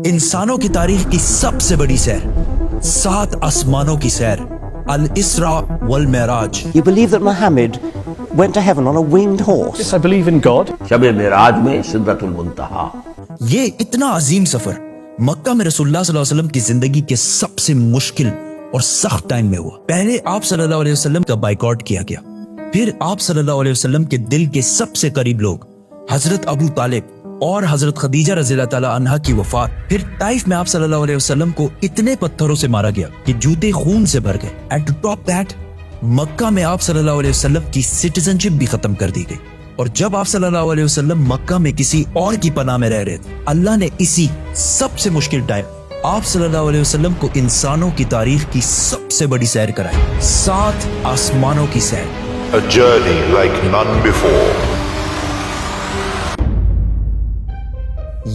इंसानों की तारीख की सबसे बड़ी सैर, 7 आसमानों की सैर, अल इसरा वल Meraj. You believe that Muhammad went to heaven on a winged horse? Yes, I believe in God. शब मेराज में सिदरतुल मुंतहा। ये इतना अजीम सफर मक्का में रसूलुल्लाह सल्लल्लाहु अलैहि वसल्लम की जिंदगी के सबसे मुश्किल और सख्त टाइम में हुआ। पहले आप सल्लल्लाहु अलैहि वसल्लम का बाइकआउट किया गया, फिर आप सल्लल्लाहु अलैहि वसल्लम के दिल के सबसे करीब लोग हजरत अबू तालिब और हजरत खदीजा रज़ियल्लाहु ताला अन्हा की वफात, फिर ताइफ में आप सल्लल्लाहु अलैहि वसल्लम को इतने पत्थरों से मारा गया कि जूते खून से भर गए। एंड टू टॉप दैट, मक्का में आप सल्लल्लाहु अलैहि वसल्लम की सिटीजनशिप भी खत्म कर दी गई। और जब आप सल्लल्लाहु अलैहि वसल्लम मक्का में किसी और की पनाह में रह रहे थे, अल्लाह ने इसी सबसे मुश्किल टाइम आप सल्लल्लाहु अलैहि वसल्लम को इंसानों की तारीख की सबसे बड़ी सैर कराई, 7 आसमानों की सैर। A journey like none before.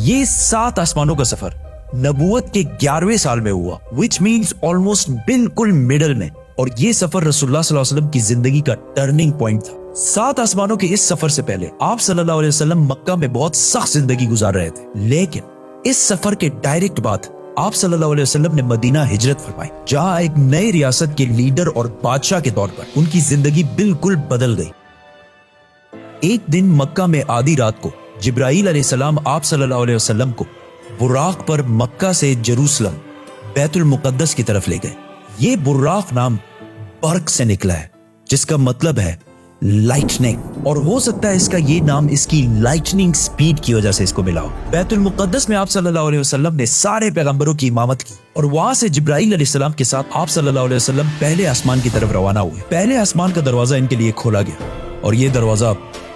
ये 7 आसमानों का सफर नबूवत के 11वें साल में हुआ, विच मीन्स ऑलमोस्ट बिल्कुल मिडल में। और ये सफर रसूलुल्लाह सल्लल्लाहु अलैहि वसल्लम की जिंदगी का टर्निंग पॉइंट था। 7 आसमानों के इस सफर से पहले आप सल्लल्लाहु अलैहि वसल्लम मक्का में बहुत सख्त जिंदगी गुजार रहे थे, लेकिन इस सफर के डायरेक्ट बाद आप सल्लल्लाहु अलैहि वसल्लम ने मदीना हिजरत फरमाई, जहां एक नई रियासत के लीडर और बादशाह के तौर पर उनकी जिंदगी बिल्कुल बदल गई। एक दिन मक्का में आधी रात को जिब्राईल अलैहिस्सलाम आप सल्लल्लाहु अलैहि वसल्लम को बुर्राक पर मक्का से जेरूसलम बैतुल मुकद्दस की तरफ ले गए। ये बुर्राक नाम बर्क से निकला है, जिसका मतलब है लाइटनिंग, और हो सकता है इसका ये नाम इसकी लाइटनिंग स्पीड की वजह से इसको मिला हो। बैतुल मुकद्दस में आप सल्लल्लाहु अलैहि वसल्लम ने सारे पैगंबरों की इमामत की, और वहां से जिब्राईल अलैहिस्सलाम के साथ आप सल्लल्लाहु अलैहि वसल्लम पहले आसमान की तरफ रवाना हुए। पहले आसमान का दरवाजा इनके लिए खोला गया, और ये दरवाजा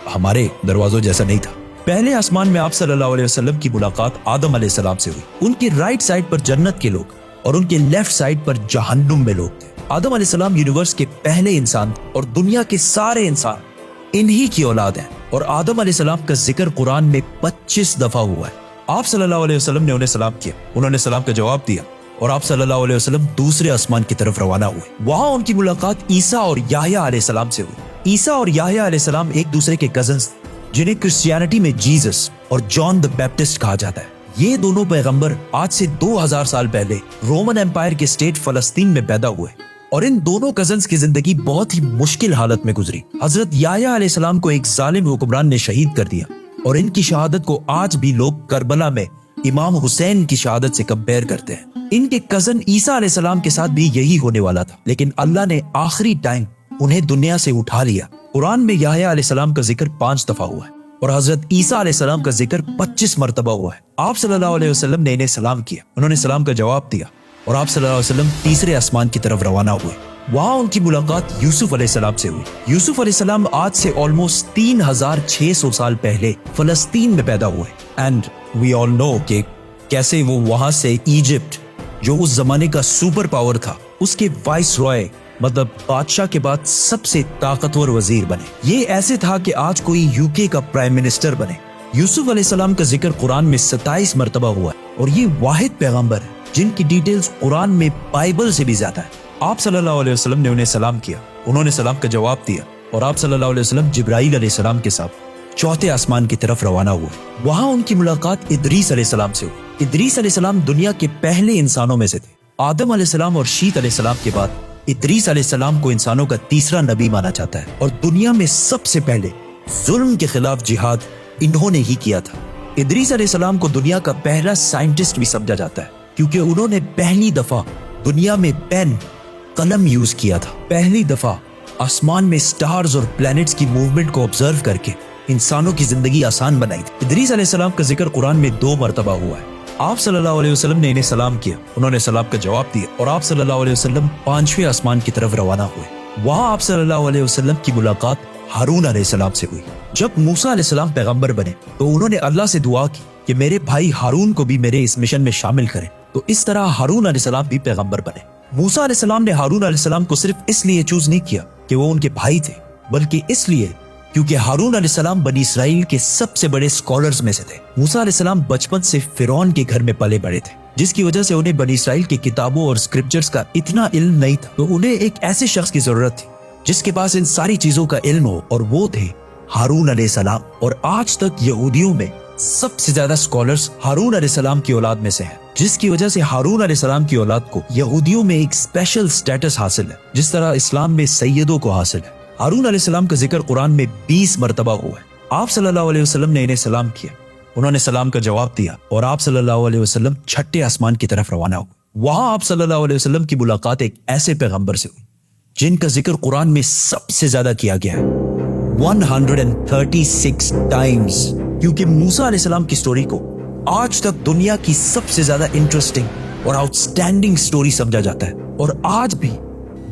हमारे दरवाजों जैसा नहीं था। पहले आसमान में आप सल्लल्लाहु अलैहि वसल्लम की मुलाकात आदम अलैहिस्सलाम से हुई। उनके राइट साइड पर जन्नत के लोग और उनके लेफ्ट साइड पर जहन्नुम में लोग थे। आदम अलैहिस्सलाम यूनिवर्स के पहले इंसान थे, और दुनिया के सारे इंसान इन्हीं की औलाद हैं। और आदम अलैहिस्सलाम का जिक्र कुरान में 25 दफा हुआ है। आप सल्लल्लाहु अलैहि वसल्लम ने उन्हें सलाम किया, उन्होंने सलाम का जवाब दिया, और आप सल्लल्लाहु अलैहि वसल्लम दूसरे आसमान की तरफ रवाना हुए। वहां उनकी मुलाकात ईसा और याह्या अलैहिस्सलाम से हुई। ईसा और याह्या अलैहिस्सलाम एक दूसरे के कजन्स थे, जिन्हें क्रिश्चियनिटी में जीसस और जॉन द बैप्टिस्ट कहा जाता है। ये दोनों पैगंबर आज से 2000 साल पहले रोमन एम्पायर के स्टेट फलस्तीन में पैदा हुए, और इन दोनों कजन्स की जिंदगी बहुत ही मुश्किल हालत में गुजरी। हजरत याह्या अलैहिस्सलाम को एक जालिम हुक्मरान ने शहीद कर दिया, और इनकी शहादत को आज भी लोग करबला में इमाम हुसैन की शहादत से कंपेयर करते हैं। इनके कजन ईसा अलैहिस्सलाम के साथ भी यही होने वाला था, लेकिन अल्लाह ने आखिरी टाइम उन्हें दुनिया से उठा लिया। कुरान में याह्या अलैहिस्सलाम का जिक्र 5 दफा हुआ है, और हजरत ईसा अलैहिस्सलाम का जिक्र 25 मरतबा हुआ है। आप सल्लल्लाहु अलैहि वसल्लम ने इन्हें सलाम किया, उन्होंने सलाम का जवाब दिया, और आप सल्लल्लाहु अलैहि वसल्लम तीसरे आसमान की तरफ रवाना हुए। वहां उनकी मुलाकात यूसुफ अलैहिस्सलाम से हुई। यूसुफ अलैहिस्सलाम आज से ऑलमोस्ट 3600 साल पहले फलस्तीन में पैदा हुए, एंड वी ऑल नो कि कैसे वो वहां से इजिप्ट, जो उस जमाने का सुपर पावर था, उसके वाइस रॉय मतलब बादशाह के बाद सबसे ताकतवर वजीर बने। ये ऐसे था कि आज कोई यूके का प्राइम मिनिस्टर बने। यूसुफ अलैहिस्सलाम का जिक्र कुरान में 27 मरतबा हुआ है, और ये वाहिद पैगंबर है जिनकी डिटेल्स कुरान में बाइबल से भी ज्यादा है। आप सल्लल्लाहु अलैहि वसल्लम ने उन्हें सलाम किया, उन्होंने सलाम का जवाब दिया, और आप सल्लल्लाहु अलैहि वसल्लम जिब्राईल अलैहिस्सलाम के साथ चौथे आसमान की तरफ रवाना हुए। वहां उनकी मुलाकात इदरीस अलैहिस्सलाम से हुई। इदरीस अलैहिस्सलाम दुनिया के पहले इंसानों में से थे। आदम अलैहिस्सलाम और शीत अलैहिस्सलाम के बाद इदरीस अलैहिस्सलाम को इंसानों का तीसरा नबी माना जाता है, और दुनिया में सबसे पहले जुल्म के खिलाफ जिहाद इन्होंने ही किया था। इदरीस अलैहिस्सलाम को दुनिया का पहला साइंटिस्ट भी समझा जाता है, क्योंकि उन्होंने पहली दफा दुनिया में पेन कलम यूज किया था। पहली दफा आसमान में स्टार्स और प्लैनेट्स की मूवमेंट को ऑब्जर्व करके इंसानों की जिंदगी आसान बनाई थी। इदरीस अलैहिस्सलाम का जिक्र कुरान में 2 मरतबा हुआ है। आप सल्लल्लाहु अलैहि वसल्लम ने इन्हें सलाम किया, उन्होंने सलाम का जवाब दिया, और आप सल्लल्लाहु अलैहि वसल्लम 5वें आसमान की तरफ रवाना हुए। वहां आप सल्लल्लाहु अलैहि वसल्लम की मुलाकात हारून अलैहिस्सलाम से हुई। जब मूसा अलैहिस्सलाम पैगंबर बने, तो उन्होंने अल्लाह से दुआ की कि मेरे भाई हारून को भी मेरे इस मिशन में शामिल करें। तो इस तरह हारून अलैहिस्सलाम भी पैगंबर बने। मूसा अलैहिस्सलाम ने हारून अलैहिस्सलाम को सिर्फ इसलिए चूज नहीं किया कि वो उनके भाई थे, बल्कि इसलिए क्योंकि हारून अलैहिस्सलाम बनी इसराइल के सबसे बड़े स्कॉलर्स में से थे। मूसा अलैहिस्सलाम बचपन से फिरौन के घर में पले बड़े थे, जिसकी वजह से उन्हें बनी इसराइल की किताबों और स्क्रिप्चर्स का इतना इल्म नहीं था। तो उन्हें एक ऐसे शख्स की जरूरत थी जिसके पास इन सारी चीजों का इल्म हो, और वो थे हारून अलैहिस्सलाम। और आज तक यहूदियों में सबसे ज्यादा स्कॉलर्स हारून अलैहिस्सलाम की औलाद में से हैं, जिसकी वजह से हारून अलैहिस्सलाम की औलाद को यहूदियों में एक स्पेशल स्टेटस हासिल है, जिस तरह इस्लाम में सैयदों को हासिल है। हारून अलैहिस्सलाम का जिक्र कुरान में 20 मरतबा हुआ है। आप सल्लल्लाहु अलैहि वसल्लम ने इन्हें सलाम किया, उन्होंने सलाम का जवाब दिया और आप सल्लल्लाहु अलैहि वसल्लम छठे आसमान की तरफ रवाना हुए। वहां आप सल्लल्लाहु अलैहि वसल्लम की मुलाकात एक ऐसे पैगंबर से हुई जिनका जिक्र कुरान में सबसे ज्यादा किया गया है, 136 टाइम्स, क्योंकि मूसा अलैहिस्सलाम की स्टोरी को आज तक दुनिया की सबसे ज्यादा इंटरेस्टिंग और आउटस्टैंडिंग स्टोरी समझा जाता है। और आज भी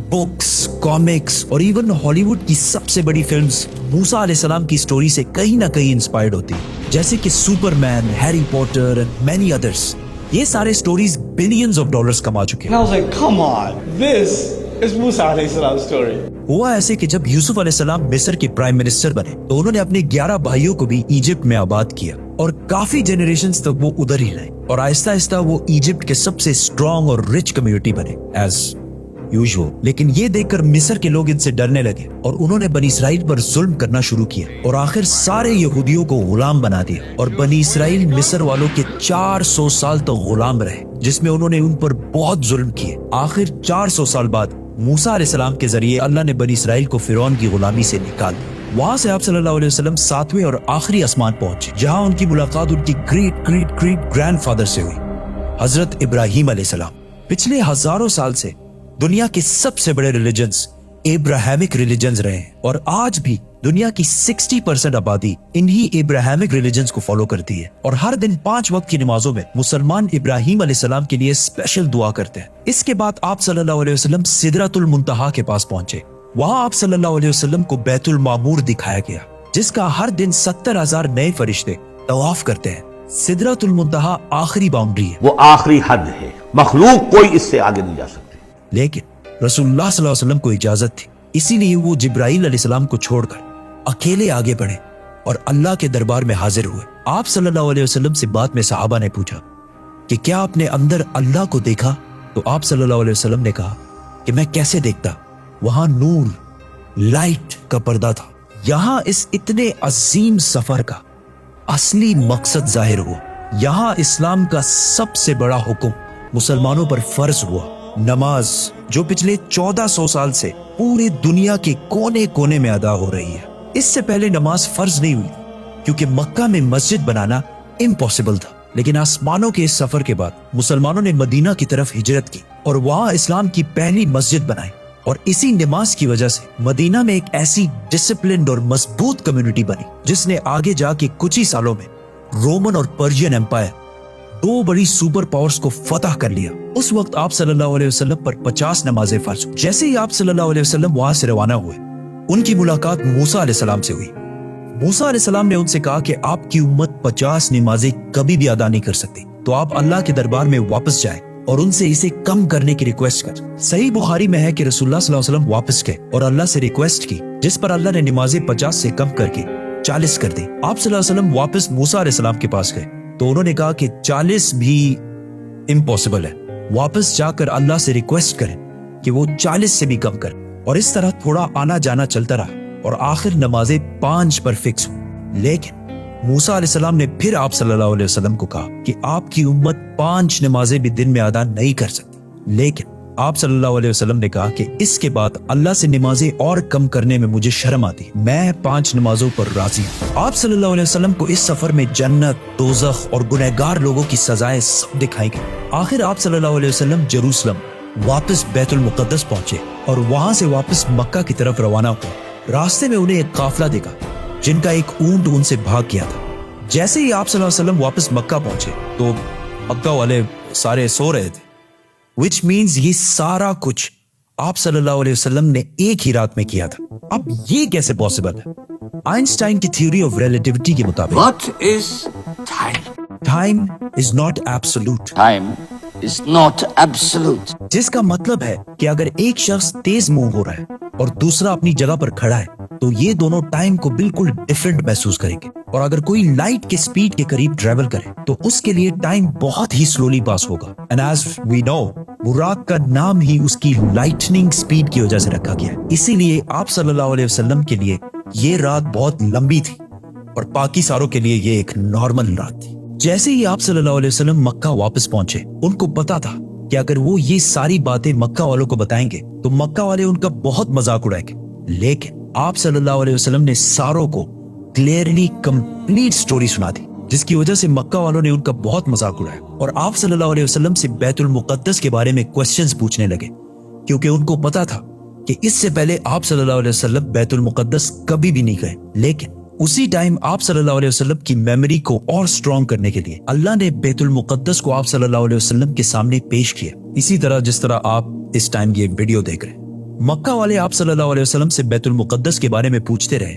बुक्स, कॉमिक्स और इवन हॉलीवुड की सबसे बड़ी फिल्म्स मूसा अलैहिस्सलाम की स्टोरी से कहीं ना कहीं इंस्पायर्ड होती है, जैसे कि Superman, Harry Potter and many others. ये सारे स्टोरीज बिलियंस ऑफ डॉलर्स कमा चुके हैं। And I was like, come on, this is Musa alayhi salam's story. हुआ ऐसे कि जब यूसुफ अलैहिस्सलाम मिस्र के प्राइम मिनिस्टर बने तो उन्होंने अपने 11 भाइयों को भी इजिप्ट में आबाद किया और काफी जनरेशंस तक वो उधर ही रहे और आहिस्ता आहिस्ता वो इजिप्ट के सबसे स्ट्रॉन्ग और रिच कम्युनिटी बने एज यूजुअल। लेकिन ये देखकर मिस्र के लोग इनसे डरने लगे और उन्होंने बनी इसराइल पर जुल्म करना शुरू किया और आखिर सारे यहूदियों को गुलाम बना दिया और बनी इसराइल मिस्र वालों के 400 साल तक गुलाम रहे, जिसमें उन्होंने उन पर बहुत जुल्म किए। आखिर 400 साल बाद मूसा अलैहिस्सलाम के जरिए अल्लाह ने बनी इसराइल को फिरौन की गुलामी से निकाल दिया। वहां से आप सल्लल्लाहु अलैहि वसल्लम 7वें और आखिरी आसमान पहुंचे, जहां उनकी मुलाकात उनकी ग्रेट ग्रेट ग्रेट ग्रैंडफादर से हुई, हजरत इब्राहिम अलैहिस्सलाम। पिछले हजारों साल से दुनिया के सबसे बड़े रिलीजन्स एब्राहमिक रिलीजन्स रहे हैं और आज भी दुनिया की 60% आबादी इन्हीं एब्राहमिक रिलीजन्स को फॉलो करती है। और हर दिन 5 वक्त की नमाजों में मुसलमान इब्राहिम अलैहिस्सलाम के लिए स्पेशल दुआ करते हैं। इसके बाद आप सल्लल्लाहु अलैहि वसल्लम सिदरतुल मुंतहा के पास पहुंचे। वहां आप सल्लल्लाहु अलैहि वसल्लम को बैतुल मामूर दिखाया गया, जिसका हर दिन 70,000 नए फरिश्ते तवाफ करते हैं। सिदरतुल मुंतहा आखिरी बाउंड्री है, वो आखिरी हद है, मखलूक कोई इससे आगे नहीं जा सकती। लेकिन रसूलुल्लाह सल्लल्लाहु अलैहि वसल्लम को इजाजत थी, इसीलिए वो जिब्राइल अलैहिस्सलाम को छोड़कर अकेले आगे बढ़े और अल्लाह के दरबार में हाजिर हुए। आप सल्लल्लाहु अलैहि वसल्लम से बाद में सहाबा ने पूछा कि क्या आपने अंदर अल्लाह को देखा? तो आप सल्लल्लाहु अलैहि वसल्लम ने कहा कि मैं कैसे देखता, वहां नूर, लाइट का पर्दा था। यहां इस इतने अजीम सफर का असली मकसद जाहिर हुआ। यहां इस्लाम का सबसे बड़ा हुक्म मुसलमानों पर फर्ज हुआ, नमाज, जो पिछले 1400 साल से पूरे दुनिया के कोने कोने में अदा हो रही है। इससे पहले नमाज फर्ज नहीं हुई क्योंकि मक्का में मस्जिद बनाना इम्पॉसिबल था। लेकिन आसमानों के इस सफर के बाद मुसलमानों ने मदीना की तरफ हिजरत की और वहां इस्लाम की पहली मस्जिद बनाई और इसी नमाज की वजह से मदीना में एक ऐसी डिसिप्लिन्ड और मजबूत कम्युनिटी बनी जिसने आगे जाके कुछ ही सालों में रोमन और पर्शियन एम्पायर, 2 बड़ी सुपर पावर्स को फतह कर लिया। उस वक्त आप सल्लल्लाहु अलैहि वसल्लम पर 50 नमाजें फर्ज हुई। जैसे ही आप सल्लल्लाहु अलैहि वसल्लम वहां से रवाना हुए, उनकी मुलाकात मूसा अलैहिस्सलाम से हुई। मूसा अलैहिस्सलाम ने उनसे कहा कि आपकी उम्मत 50 नमाजें कभी भी अदा नहीं कर सकती, तो आप अल्लाह के दरबार में वापस जाएं और उनसे इसे कम करने की रिक्वेस्ट कर। सही बुखारी में है कि रसूलुल्लाह सल्लल्लाहु अलैहि वसल्लम वापस गए और अल्लाह से रिक्वेस्ट की, जिस पर अल्लाह ने नमाजें 50 से कम करके 40 कर दी। आप सल्लल्लाहु अलैहि वसल्लम वापस मूसा अलैहिस्सलाम के पास गए तो उन्होंने कहा कि 40 भी इम्पॉसिबल है, वापस जाकर अल्लाह से रिक्वेस्ट करें कि वो 40 से भी कम कर। और इस तरह थोड़ा आना जाना चलता रहा और आखिर नमाजें 5 पर फिक्स हुई। लेकिन मूसा अलैहिस्सलाम ने फिर आप सल्लल्लाहु अलैहि वसल्लम को कहा कि आपकी उम्मत 5 नमाजें भी दिन में अदा नहीं कर सकती। लेकिन आप सल्लल्लाहु अलैहि वसल्लम ने कहा कि इसके बाद अल्लाह से नमाजें और कम करने में मुझे शर्म आती, मैं 5 नमाजों पर राजी हूँ। आप सल्लल्लाहु अलैहि वसल्लम को इस सफर में जन्नत, दोज़ख और गुनहगार लोगों की सजाएं सब दिखाई गई। आखिर आप सल्लल्लाहु अलैहि वसल्लम जेरूसलम वापस बैतुल मुक़द्दस पहुंचे और वहां से वापस मक्का की तरफ रवाना हुए। रास्ते में उन्हें एक काफिला दिखा जिनका एक ऊंट उनसे भाग गया था। जैसे ही आप सल्लल्लाहु अलैहि वसल्लम वापस मक्का पहुंचे तो मक्का वाले सारे सो रहे थे, which means ये सारा कुछ आप सल्लल्लाहु अलैहि वसल्लम ने एक ही रात में किया था। अब ये कैसे पॉसिबल है? आइंस्टाइन की थ्योरी ऑफ रिलेटिविटी के मुताबिक What is time? Time is not absolute, Time is not absolute. जिसका मतलब है कि अगर एक शख्स तेज मूव हो रहा है और दूसरा अपनी जगह पर खड़ा है तो ये दोनों टाइम को बिल्कुल डिफरेंट महसूस करेंगे। और अगर कोई लाइट के स्पीड के करीब ट्रेवल करे तो उसके लिए टाइम बहुत ही स्लोली पास होगा। एंड एज वी नो, बुराक का नाम ही उसकी लाइटनिंग स्पीड की वजह से रखा गया है। इसीलिए आप सल्लल्लाहु अलैहि वसल्लम के लिए ये रात बहुत लंबी थी और बाकी सारों के लिए ये एक नॉर्मल रात थी। जैसे ही आप सल्लल्लाहु अलैहि वसल्लम मक्का वापस पहुंचे, उनको पता था कि अगर वो ये सारी बातें मक्का वालों को बताएंगे तो मक्का वाले उनका बहुत मजाक उड़ाएंगे। लेकिन आप सल्लल्लाहु अलैहि वसल्लम ने सारों को क्लियरली कंप्लीट स्टोरी सुना दी, जिसकी वजह से मक्का वालों ने उनका बहुत मजाक उड़ाया और आप सल्लल्लाहु अलैहि वसल्लम से बैतुल मुकद्दस के बारे में क्वेश्चंस पूछने लगे, क्योंकि उनको पता था कि इससे पहले आप सल्लल्लाहु अलैहि वसल्लम बैतुल मुकद्दस कभी भी नहीं गए। लेकिन उसी टाइम आप सल्लल्लाहु अलैहि वसल्लम की मेमोरी को और स्ट्रॉन्ग करने के लिए अल्लाह ने बैतुल मुकद्दस को आप सल्लल्लाहु अलैहि वसल्लम के सामने पेश किया, इसी तरह जिस तरह आप इस टाइम ये वीडियो देख रहे हैं। मक्का वाले आप सल्लल्लाहु अलैहि वसल्लम से बैतुल मुकद्दस के बारे में पूछते रहे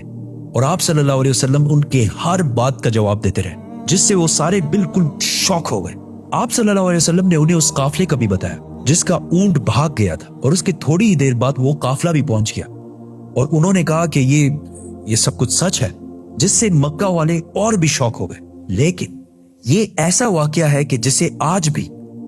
और आप सल्लल्लाहु अलैहि वसल्लम उनके हर बात का जवाब देते रहे, जिससे वो सारे बिल्कुल शॉक हो गए। आप सल्लल्लाहु अलैहि वसल्लम ने उन्हें उस काफले का भी बताया जिसका ऊंट भाग गया था और उसके थोड़ी ही देर बाद वो काफला भी पहुंच गया, और उन्होंने कहा कि ये सब कुछ सच है, जिससे मक्का वाले और भी शॉक हो गए। लेकिन ये ऐसा वाकया है कि जिसे आज भी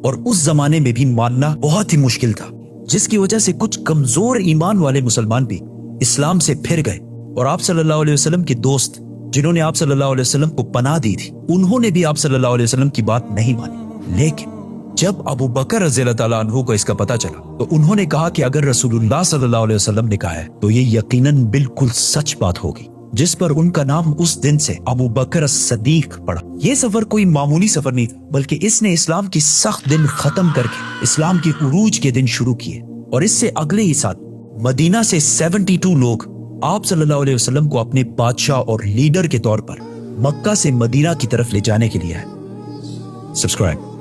और उस जमाने में भी मानना बहुत ही मुश्किल था, जिसकी वजह से कुछ कमजोर ईमान वाले मुसलमान भी इस्लाम से फिर गए और आप सल्लल्लाहु अलैहि वसल्लम के दोस्त जिन्होंने आप सल्लल्लाहु अलैहि वसल्लम को पनाह दी थी, उन्होंने भी आप सल्लल्लाहु अलैहि वसल्लम की बात नहीं मानी। लेकिन जब अबू बकर रज़ियल्लाहु ताला अन्हु को इसका पता चला तो उन्होंने कहा कि अगर रसूलुल्लाह सल्लल्लाहु अलैहि वसल्लम ने कहा है तो ये यकीनन बिल्कुल सच बात होगी, जिस पर उनका नाम उस दिन से अबू बकर as-सदीक पड़ा। ये सफर कोई मामूली सफर नहीं था, बल्कि इसने इस्लाम की सख्त दिन खत्म करके इस्लाम के उरूज के दिन शुरू किए, और इससे अगले ही साल मदीना से 72 लोग आप सल्लल्लाहु अलैहि वसल्लम को अपने बादशाह और लीडर के तौर पर मक्का से मदीना की तरफ ले जाने के लिए आए। सब्सक्राइब।